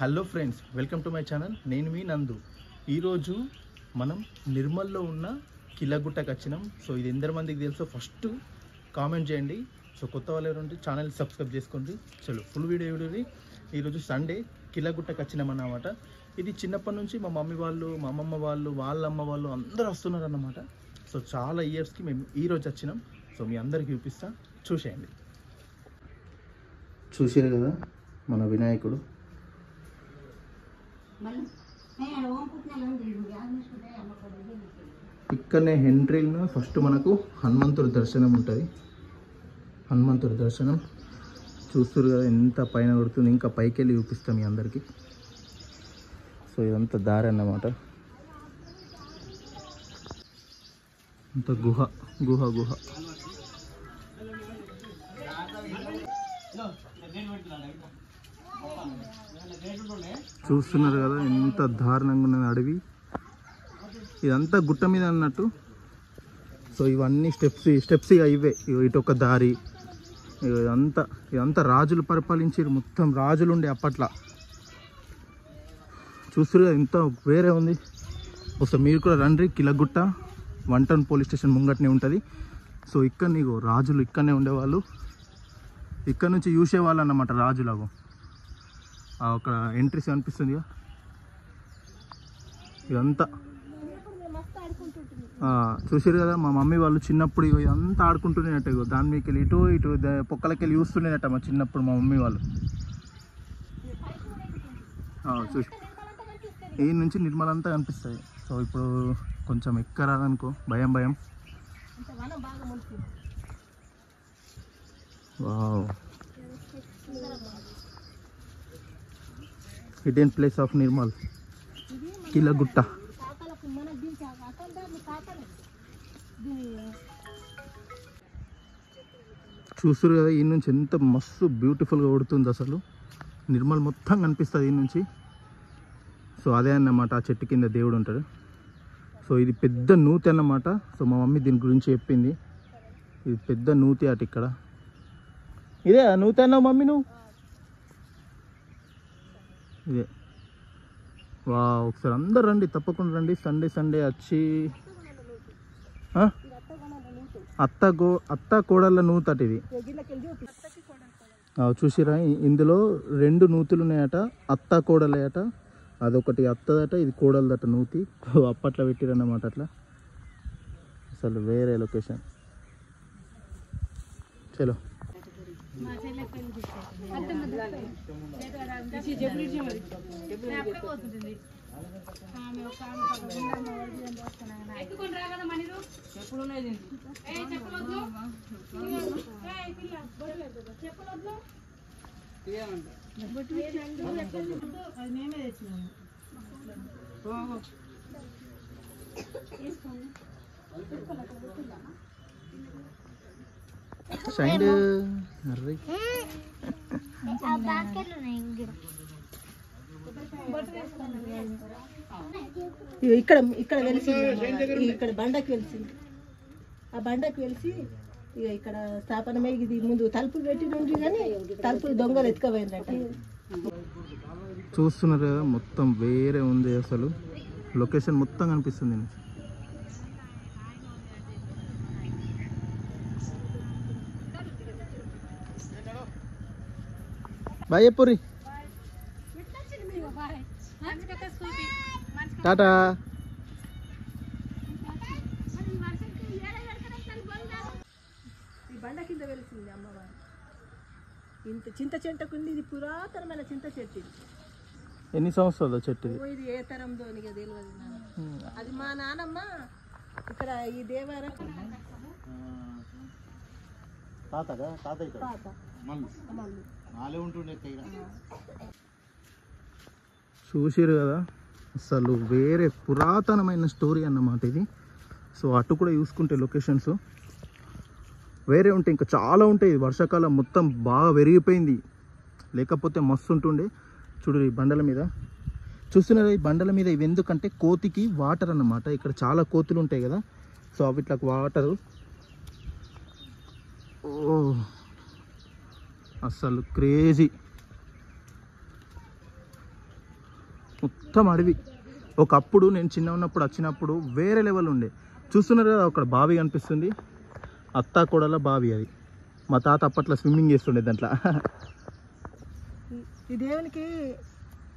Hello friends, welcome to my channel. నేను మీ నందు. ఈరోజు మనం నిర్మల్లో ఉన్న కిలగుట్టకు వచ్చినాం. సో ఇది ఎందరి మందికి తెలుసో ఫస్ట్ కామెంట్ చేయండి. సో కొత్త వాళ్ళు ఎవరంటే ఛానల్ సబ్స్క్రైబ్ చేసుకోండి. చలో ఫుల్ వీడియోని. ఈరోజు సండే కిలగుట్టకు వచ్చినామన్నమాట. ఇది చిన్నప్పటి నుంచి మా మమ్మీ వాళ్ళు, మా అమ్మమ్మ వాళ్ళు, వాళ్ళ అమ్మ వాళ్ళు అందరూ వస్తున్నారు అన్నమాట. సో చాలా ఇయర్స్కి మేము ఈరోజు వచ్చినాం. సో మీ అందరికీ చూపిస్తా, చూసేయండి. చూసారు కదా మన వినాయకుడు. ఇక్కడనే ఎంట్రీలో ఫస్ట్ మనకు హనుమంతుడి దర్శనం ఉంటుంది. హనుమంతుడి దర్శనం చూస్తారు కదా ఎంత పైన కొడుతుంది. ఇంకా పైకి వెళ్ళి చూపిస్తాం మీ అందరికీ. సో ఇదంతా దారి అన్నమాట. అంత గుహ గుహ గుహ. చూస్తున్నారు కదా ఎంత దారుణంగా ఉన్నది అడవి. ఇదంతా గుట్ట మీద అన్నట్టు. సో ఇవన్నీ స్టెప్స్ ఇవే. ఇటు ఒక దారి. ఇదంతా రాజులు పరిపాలించారు. మొత్తం రాజులు ఉండే అప్పట్లో. చూస్తున్నారు కదా ఇంత వేరే ఉంది. ఒకసారి మీరు కూడా రండి. కిలగుట్ట 1 టౌన్ పోలీస్ స్టేషన్ ముంగట్నే ఉంటుంది. సో ఇక్కడ నీకు రాజులు ఇక్కడనే ఉండేవాళ్ళు. ఇక్కడ నుంచి చూసేవాళ్ళు అన్నమాట రాజులాగో. ఒక ఎంట్రీస్ కనిపిస్తుంది. ఇదంతా చూసారు కదా మా మమ్మీ వాళ్ళు చిన్నప్పుడు ఇదంతా ఆడుకుంటున్నట్టు. దాని మీదకి వెళ్ళి ఇటు పొక్కలకి వెళ్ళి చూస్తుండేనట మా చిన్నప్పుడు మా మమ్మీ వాళ్ళు. చూసి ఈ నుంచి నిర్మలంతా కనిపిస్తాయి. సో ఇప్పుడు కొంచెం ఎక్కరాదనుకో భయం. Wow, hidden place of Nirmal Kilagutta. చూస్తారు కదా ఈ నుంచి ఎంత మస్తు బ్యూటిఫుల్గా కొడుతుంది అసలు. నిర్మల్ మొత్తం కనిపిస్తుంది ఈ నుంచి. సో అదే అన్నమాట ఆ చెట్టు కింద దేవుడు ఉంటాడు. సో ఇది పెద్ద నూతి అన్నమాట. సో మా మమ్మీ దీని గురించి చెప్పింది. ఇది పెద్ద నూతి అటు ఇక్కడ. ఇదే నూతి అన్నావు మమ్మీ నువ్వు? ఇదే. వా, ఒకసారి అందరు రండి, తప్పకుండా రండి. సండే వచ్చి అత్త కోడళ్ళ నూతట ఇది. చూసిరా ఇందులో 2 నూతులు ఉన్నాయట. అత్త కోడలట. అదొకటి అత్తదట, ఇది కోడలదట నూతి. అప్పట్లో పెట్టిరన్నమాట. అట్లా అసలు వేరే లొకేషన్. చలో సైడ్ ఇక్కడ వెలిసింది. ఇక్కడ బండకి వెలిసింది. ఆ బండకి వెలిసి ఇక ఇక్కడ స్థాపన ఇది ముందు తలుపులు పెట్టి ఉండి కానీ తలుపులు దొంగలు ఎత్తుకపోయిందట. చూస్తున్నారు కదా మొత్తం వేరే ఉంది అసలు. లొకేషన్ మొత్తం కనిపిస్తుంది. బాయ్ పూరి, టాటా. ఈ బండ కింద వెలిసింది అమ్మవారు. ఇంత చింత చెట్టుకు ఉంది. ఇది పురాతనమైన చింత చెట్టు. ఎన్ని సంవత్సరాలు చెట్టు ఇది ఏ తరంతో తెలియదు. అది మా నానమ్మ ఇక్కడ ఈ దేవారం చూసారు కదా అసలు వేరే పురాతనమైన స్టోరీ అన్నమాట ఇది. సో అటు కూడా చూసుకుంటే లొకేషన్స్ వేరే ఉంటాయి, ఇంకా చాలా ఉంటాయి. వర్షాకాలం మొత్తం బాగా పెరిగిపోయింది, లేకపోతే మస్తు ఉంటుండే. చూడు ఈ బండల మీద చూస్తున్నారు. ఈ బండల మీద ఇవి ఎందుకంటే కోతికి వాటర్ అన్నమాట. ఇక్కడ చాలా కోతులు ఉంటాయి కదా. సో అవి ఇట్లా వాటరు. ఓ అసలు క్రేజీ. మొత్తం అడవి. ఒకప్పుడు నేను చిన్న ఉన్నప్పుడు వచ్చినప్పుడు వేరే లెవెల్ ఉండే. చూస్తున్నారు కదా అక్కడ బావి కనిపిస్తుంది, అత్తా కోడల బావి అది. మా తాత అప్పట్లో స్విమ్మింగ్ చేస్తుండే దాంట్లో. ఈ దేవునికి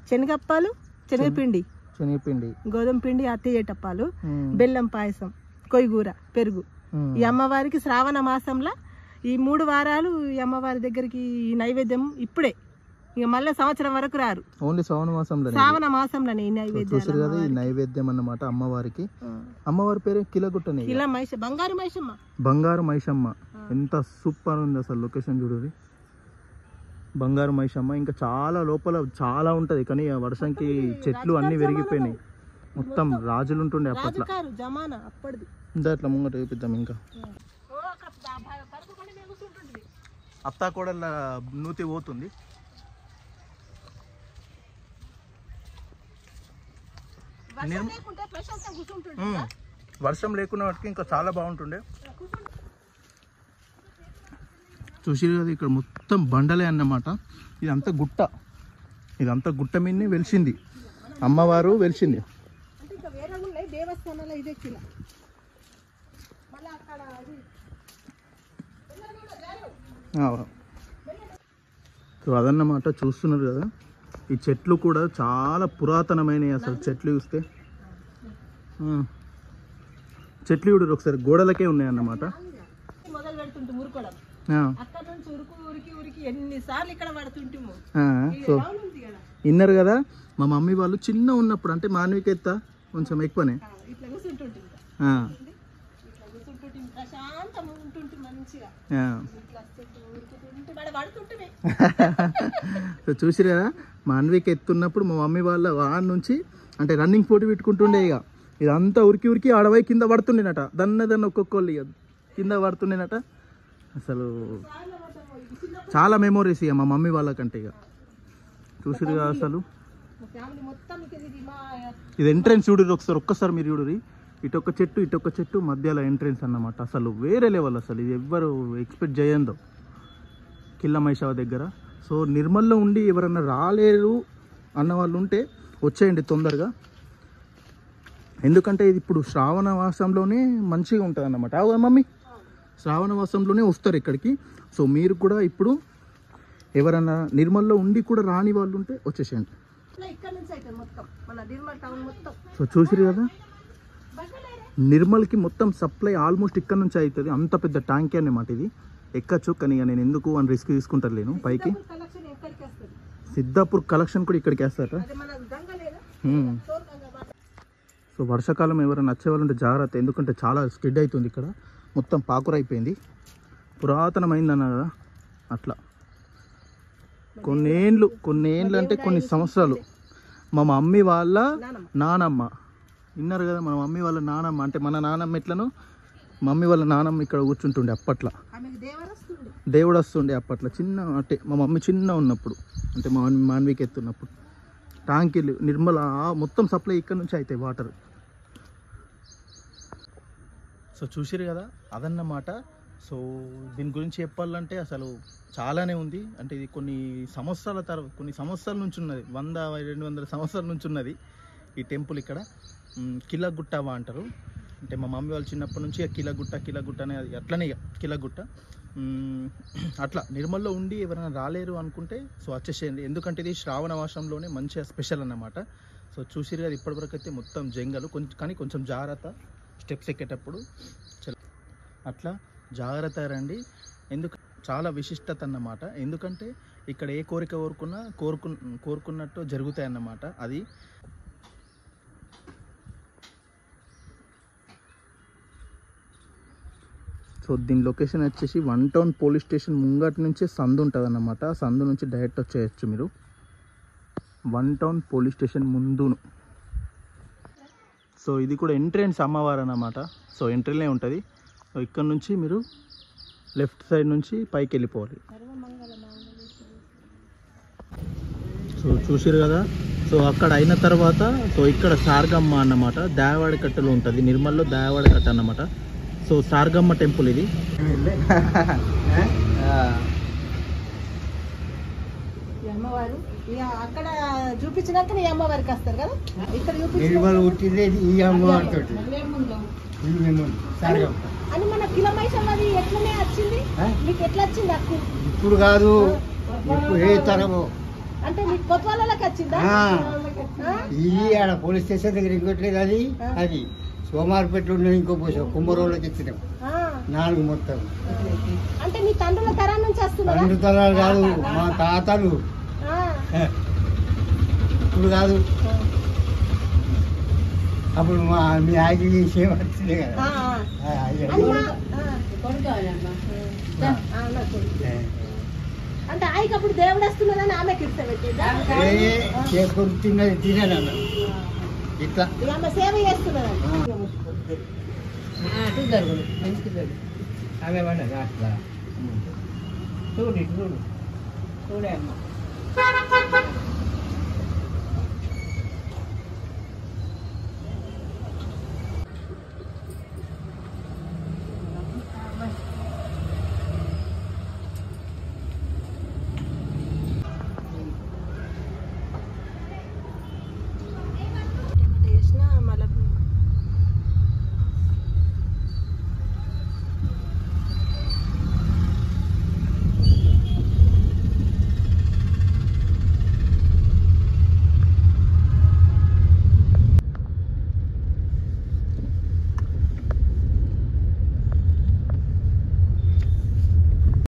శనగప్పాలు, శనగపిండి, గోధుమ పిండి, అత్తయ్యేటప్పాలు, బెల్లం పాయసం, కొయ్యూర, పెరుగు. ఈ అమ్మవారికి శ్రావణ మాసంలో ఈ 3 వారాలు ఈ అమ్మవారి దగ్గరికి ఈ నైవేద్యం ఇప్పుడే, ఇక మళ్ళీ సంవత్సరం వరకు రారు. ఓన్లీ శ్రావణ మాసంలోనే ఈ నైవేద్యం. ఈ నైవేద్యం అన్నమాట అమ్మవారికి. అమ్మవారి పేరు కిలగుట్టనే, బంగారు మైషమ్మ. ఎంత సూపర్ ఉంది అసలు. లొకేషన్ చూడండి, బంగారు మైషమ్మ. ఇంకా చాలా లోపల చాలా ఉంటది, కానీ ఆ వర్షంకి చెట్లు అన్ని విరిగిపోయినాయి. మొత్తం రాజులు ఉంటుండే అప్పట్లో. ఇంకా అట్లా ముంగట చూపిద్దాం. ఇంకా అత్తా కోడల నూతి పోతుంది. వర్షం లేకున్న వాటికి ఇంకా చాలా బాగుంటుండే. చూసి కదా ఇక్కడ మొత్తం బండలే అన్నమాట. ఇదంతా గుట్ట మీదనే వెలిసింది అమ్మవారు, వెలిసింది. సో అదన్నమాట, చూస్తున్నారు కదా. ఈ చెట్లు కూడా చాలా పురాతనమైనవి అసలు. చెట్లు చూస్తే చెట్లు చూడరు ఒకసారి, గోడలకే ఉన్నాయి అన్నమాట. సో విన్నారు కదా, మా మమ్మీ వాళ్ళు చిన్న ఉన్నప్పుడు, అంటే మానవిక ఎత్త కొంచెం ఎక్కువనే, సో చూసిరు కదా, మానవిక ఎత్తున్నప్పుడు మా మమ్మీ వాళ్ళ వాన్ నుంచి అంటే రన్నింగ్ పోటీ పెట్టుకుంటుండే. ఇక ఇదంతా ఉరికి ఆడవై కింద పడుతుండేనట, దన్న ఒక్కొక్కళ్ళు ఇక కింద పడుతుండేనట. అసలు చాలా మెమోరీస్ ఇక మా మమ్మీ వాళ్ళకంటే. ఇక చూసిరు కదా అసలు. ఇది ఎంట్రెన్స్ చూడరు ఒకసారి, ఒక్కసారి మీరు చూడరు. ఇటొక్క చెట్టు మధ్యలో ఎంట్రెన్స్ అన్నమాట. అసలు వేరే లెవెల్ అసలు. ఇది ఎవ్వరు ఎక్స్పెక్ట్ చేయందో కిల్ల మైషావ దగ్గర. సో నిర్మల్లో ఉండి ఎవరన్నా రాలేరు అన్న వాళ్ళు ఉంటే వచ్చేయండి తొందరగా, ఎందుకంటే ఇది ఇప్పుడు శ్రావణ మాసంలోనే మంచిగా ఉంటుంది అన్నమాట. అవునా మమ్మీ, శ్రావణ మాసంలోనే వస్తారు ఇక్కడికి. సో మీరు కూడా ఇప్పుడు ఎవరన్నా నిర్మల్లో ఉండి కూడా రాని వాళ్ళు ఉంటే వచ్చేసేయండి. సో చూసిరు కదా, నిర్మల్కి మొత్తం సప్లై ఆల్మోస్ట్ ఇక్కడ నుంచి అవుతుంది. అంత పెద్ద ట్యాంక్ అన్నమాట ఇది. ఎక్కచ్చు, కానీ నేను ఎందుకు అని రిస్క్ తీసుకుంటాను పైకి. సిద్ధాపూర్ కలెక్షన్ కూడా ఇక్కడికి వేస్తారట. సో వర్షాకాలం ఎవరైనా వచ్చేవాళ్ళు ఉంటే జాగ్రత్త, ఎందుకంటే చాలా స్కిడ్ అవుతుంది ఇక్కడ. మొత్తం పాకుర అయిపోయింది, పురాతనమైంది అన్న కదా. అట్లా కొన్ని ఏండ్లు అంటే కొన్ని సంవత్సరాలు. మా మమ్మీ వాళ్ళ నానమ్మ, విన్నారు కదా, మా మమ్మీ వాళ్ళ నానమ్మ అంటే మన నానమ్మ ఎట్లనో మమ్మీ వాళ్ళ నానమ్మ ఇక్కడ కూర్చుంటుండే అప్పట్లో. దేవుడు వస్తుండే అప్పట్లో చిన్న, అంటే మా మమ్మీ చిన్న ఉన్నప్పుడు, అంటే మా మాన్వికి ఎత్తున్నప్పుడు. ట్యాంకీలు నిర్మల మొత్తం సప్లై ఇక్కడ నుంచి అవుతాయి వాటర్. సో చూసిరు కదా, అదన్నమాట. సో దీని గురించి చెప్పాలంటే అసలు చాలానే ఉంది. అంటే ఇది కొన్ని సంవత్సరాల నుంచి ఉన్నది, 100-200 సంవత్సరాల నుంచి ఉన్నది ఈ టెంపుల్ ఇక్కడ. కిలగుట్టవా అంటారు. అంటే మా మమ్మీ వాళ్ళు చిన్నప్పటి నుంచి కిలగుట్ట అనేది అట్లనే ఇక కిలగుట్ట. అట్లా నిర్మల్లో ఉండి ఎవరైనా రాలేరు అనుకుంటే సో వచ్చేసేయండి, ఎందుకంటే ఇది శ్రావణ మాసంలోనే మంచిగా స్పెషల్ అన్నమాట. సో చూసిరు కదా, ఇప్పటివరకు అయితే మొత్తం జంగలు, కానీ కొంచెం జాగ్రత్త స్టెప్స్ ఎక్కేటప్పుడు. అట్లా జాగ్రత్త రండి, ఎందుకు చాలా విశిష్టత అన్నమాట. ఎందుకంటే ఇక్కడ ఏ కోరిక కోరుకున్నట్టు జరుగుతాయి అన్నమాట. అది సో దీని లొకేషన్ వచ్చేసి 1 టౌన్ పోలీస్ స్టేషన్ ముంగటి నుంచే సందు ఉంటుంది అన్నమాట. సందు నుంచి డైరెక్ట్ వచ్చేయచ్చు మీరు 1 టౌన్ పోలీస్ స్టేషన్ ముందును. సో ఇది కూడా ఎంట్రెన్స్ అమ్మవారు అన్నమాట. సో ఎంట్రీలే ఉంటుంది. సో ఇక్కడ నుంచి మీరు లెఫ్ట్ సైడ్ నుంచి పైకి వెళ్ళిపోవాలి. సో చూసిరు కదా, సో అక్కడ అయిన తర్వాత సో ఇక్కడ సార్గమ్మ అన్నమాట, దేవాడ కట్టలో ఉంటుంది. నిర్మల్లో దేవాడ కట్ట అన్నమాట. సో సార్గమ్మ టెంపుల్ ఇది. అమ్మవారు ఇక అక్కడ చూపించినాక నీ అమ్మవారికి వస్తారు కదా ఇక్కడ నిర్మల్ పుట్టిందే ఈ అమ్మవారితో అని మన కిలమైసం అది ఎట్లనే వచ్చింది మీకు ఎట్లా వచ్చింది అక్కు ఇప్పుడు కాదు ఇప్పుడు ఏ తరము అంటే మీకు కొత్వాళ్ళకి వచ్చిందా ఇది ఆడ పోలీస్ స్టేషన్ దగ్గర ఇంకోట్లేదు అది అది సోమార్పేటలో ఉన్నది ఇంకో పోసాం కుంభరోళ్ళకి ఇచ్చినాం 4 మొత్తం అంటే మీ తండ్రుల తరం నుంచి వస్తున్నారు 2 తరాలు కాదు మా తాతలు ఇప్పుడు కాదు అప్పుడు మీ ఆగి విషయం వచ్చింది కదా అంటే ఆయనకి అప్పుడు దేవుడు వస్తున్నదని ఆమెకి ఇష్టపెట్టిందా చేసుకొని తిన్నది తినేదన్న ఇట్లా ఆమె సేవ చేస్తున్నదని అవే పడ్డా అట్లా చూడు చూడే అమ్మ